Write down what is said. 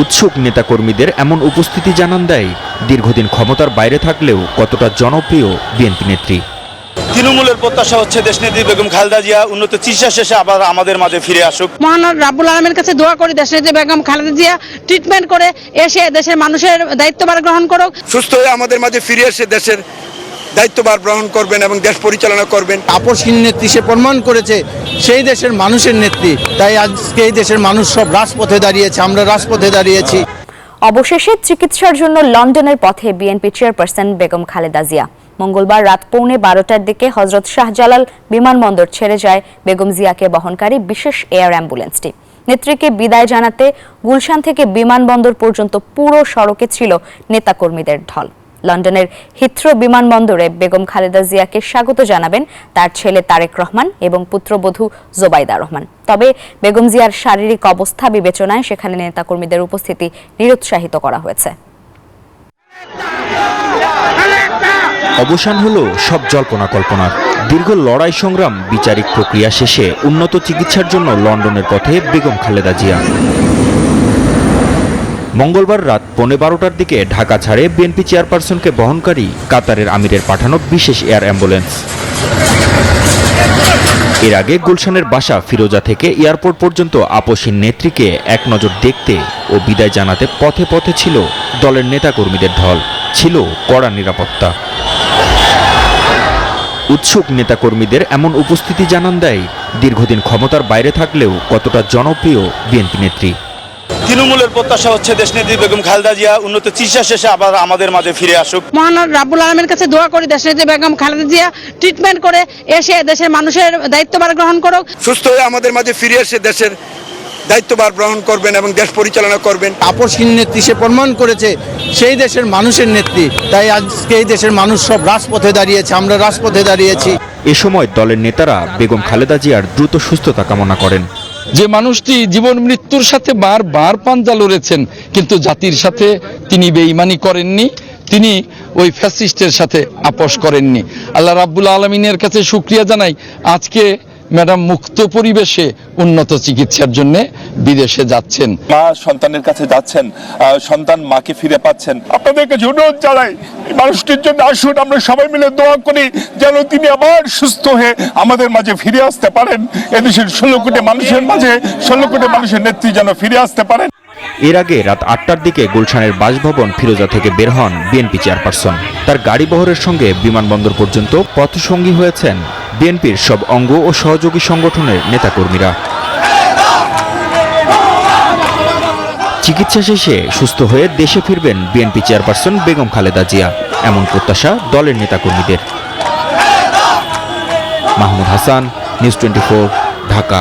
উৎসুক নেতাকর্মীদের এমন উপস্থিতি জানান দেয় দীর্ঘদিন ক্ষমতার বাইরে থাকলেও কতটা জনপ্রিয় বিএনপি নেত্রী। তৃণমূলের প্রত্যাশা হচ্ছে দেশনেত্রী বেগম খালেদা জিয়া উন্নত চিকিৎসা শেষে আবার আমাদের মাঝে ফিরে আসুক। মহান রাব্বুল আলামিনের কাছে দোয়া করি দেশনেত্রী বেগম খালেদা জিয়া ট্রিটমেন্ট করে এসে দেশের মানুষের দায়িত্বভার গ্রহণ করুক, সুস্থ হয়ে আমাদের মাঝে ফিরে এসে দেশের দায়িত্বভার গ্রহণ করবেন এবং দেশ পরিচালনা করবেন। আপসহীন নেত্রী সে প্রমাণ করেছে সেই দেশের মানুষের নেত্রী, তাই আজকে এই দেশের মানুষ সব রাজপথে দাঁড়িয়েছে, আমরা রাজপথে দাঁড়িয়েছি। অবশেষে চিকিৎসার জন্য লন্ডনের পথে বিএনপি চেয়ারপারসন বেগম খালেদা জিয়া। মঙ্গলবার রাত 11:15টার দিকে হযরত শাহজালাল বিমানবন্দর ছেড়ে যায় বেগম জিয়াকে বহনকারী বিশেষ এয়ার অ্যাম্বুলেন্সটি। নেত্রীকে বিদায় জানাতে গুলশান থেকে বিমানবন্দর পর্যন্ত পুরো সড়কে ছিল নেতাকর্মীদের ঢল। লন্ডনের হিথ্রো বিমানবন্দরে বেগম খালেদা জিয়াকে স্বাগত জানাবেন তার ছেলে তারেক রহমান এবং পুত্রবধূ জোবাইদা রহমান। তবে বেগম জিয়ার শারীরিক অবস্থা বিবেচনায় সেখানে নেতাকর্মীদের উপস্থিতি নিরুৎসাহিত করা হয়েছে। অবসান হলো সব জল্পনা কল্পনার। দীর্ঘ লড়াই সংগ্রাম বিচারিক প্রক্রিয়া শেষে উন্নত চিকিৎসার জন্য লন্ডনের পথে বেগম খালেদা জিয়া। মঙ্গলবার রাত 11:15টার দিকে ঢাকা ছাড়ে বিএনপি চেয়ারপারসনকে বহনকারী কাতারের আমিরের পাঠানো বিশেষ এয়ার অ্যাম্বুলেন্স। এর আগে গুলশানের বাসা ফিরোজা থেকে এয়ারপোর্ট পর্যন্ত আপসহীন নেত্রীকে এক নজর দেখতে ও বিদায় জানাতে পথে পথে ছিল দলের নেতাকর্মীদের ঢল, ছিল কড়া নিরাপত্তা। উৎসুক নেতাকর্মীদের এমন উপস্থিতি জানান দেয় দীর্ঘদিন ক্ষমতার বাইরে থাকলেও কতটা জনপ্রিয় বিএনপি নেত্রী। তৃণমূলের প্রত্যাশা হচ্ছে দেশনেত্রী বেগম খালেদা জিয়া উন্নত চিকিৎসা শেষে আবার আমাদের মাঝে ফিরে আসুক। মহান রাব্বুল আলামিনের কাছে দোয়া করি দেশনেত্রী বেগম খালেদা জিয়া ট্রিটমেন্ট করে এসে দেশের মানুষের দায়িত্বভার গ্রহণ করুক, সুস্থ হয়ে আমাদের মাঝে ফিরে এসে দেশের দায়িত্বভার গ্রহণ করবেন এবং দেশ পরিচালনা করবেন। আপসহীন নেত্রী সে প্রমাণ করেছে সেই দেশের মানুষের নেত্রী, তাই আজকে এই দেশের মানুষ সব রাজপথে দাঁড়িয়েছে, আমরা রাজপথে দাঁড়িয়েছি। এ সময় দলের নেতারা বেগম খালেদা জিয়ার দ্রুত সুস্থতা কামনা করেন। যে মানুষটি জীবন মৃত্যুর সাথে বারবার পাঞ্জা লড়েছেন, কিন্তু জাতির সাথে তিনি বেঈমানি করেননি, তিনি ওই ফ্যাসিস্টের সাথে আপোষ করেননি। আল্লাহ রাব্বুল আলামিনের কাছে শুকরিয়া জানাই, আজকে ম্যাডাম মুক্ত পরিবেশে উন্নত চিকিৎসার জন্য বিদেশে যাচ্ছেন। মা সন্তানের কাছে যাচ্ছেন, সন্তান মাকে ফিরে পাচ্ছেন। আপনাদের কাছে অনুরোধ জানাই, মানুষটির জন্য আসুন, আমরা সবাই মিলে দোয়া করি যেন তিনি আবার সুস্থ হয়ে আমাদের মাঝে ফিরে আসতে পারেন। এদেশের 16 কোটি মানুষের মাঝে 16 কোটি মানুষের নেত্রী যেন ফিরে আসতে পারেন। এর আগে রাত 8টার দিকে গুলশানের বাসভবন ফিরোজা থেকে বের হন বিএনপি চেয়ারপারসন। তার গাড়ি বহরের সঙ্গে বিমানবন্দর পর্যন্ত পথসঙ্গী হয়েছেন বিএনপির সব অঙ্গ ও সহযোগী সংগঠনের নেতাকর্মীরা। চিকিৎসা শেষে সুস্থ হয়ে দেশে ফিরবেন বিএনপি চেয়ারপারসন বেগম খালেদা জিয়া, এমন প্রত্যাশা দলের নেতাকর্মীদের। মাহমুদ হাসান, নিউজ 24, ঢাকা।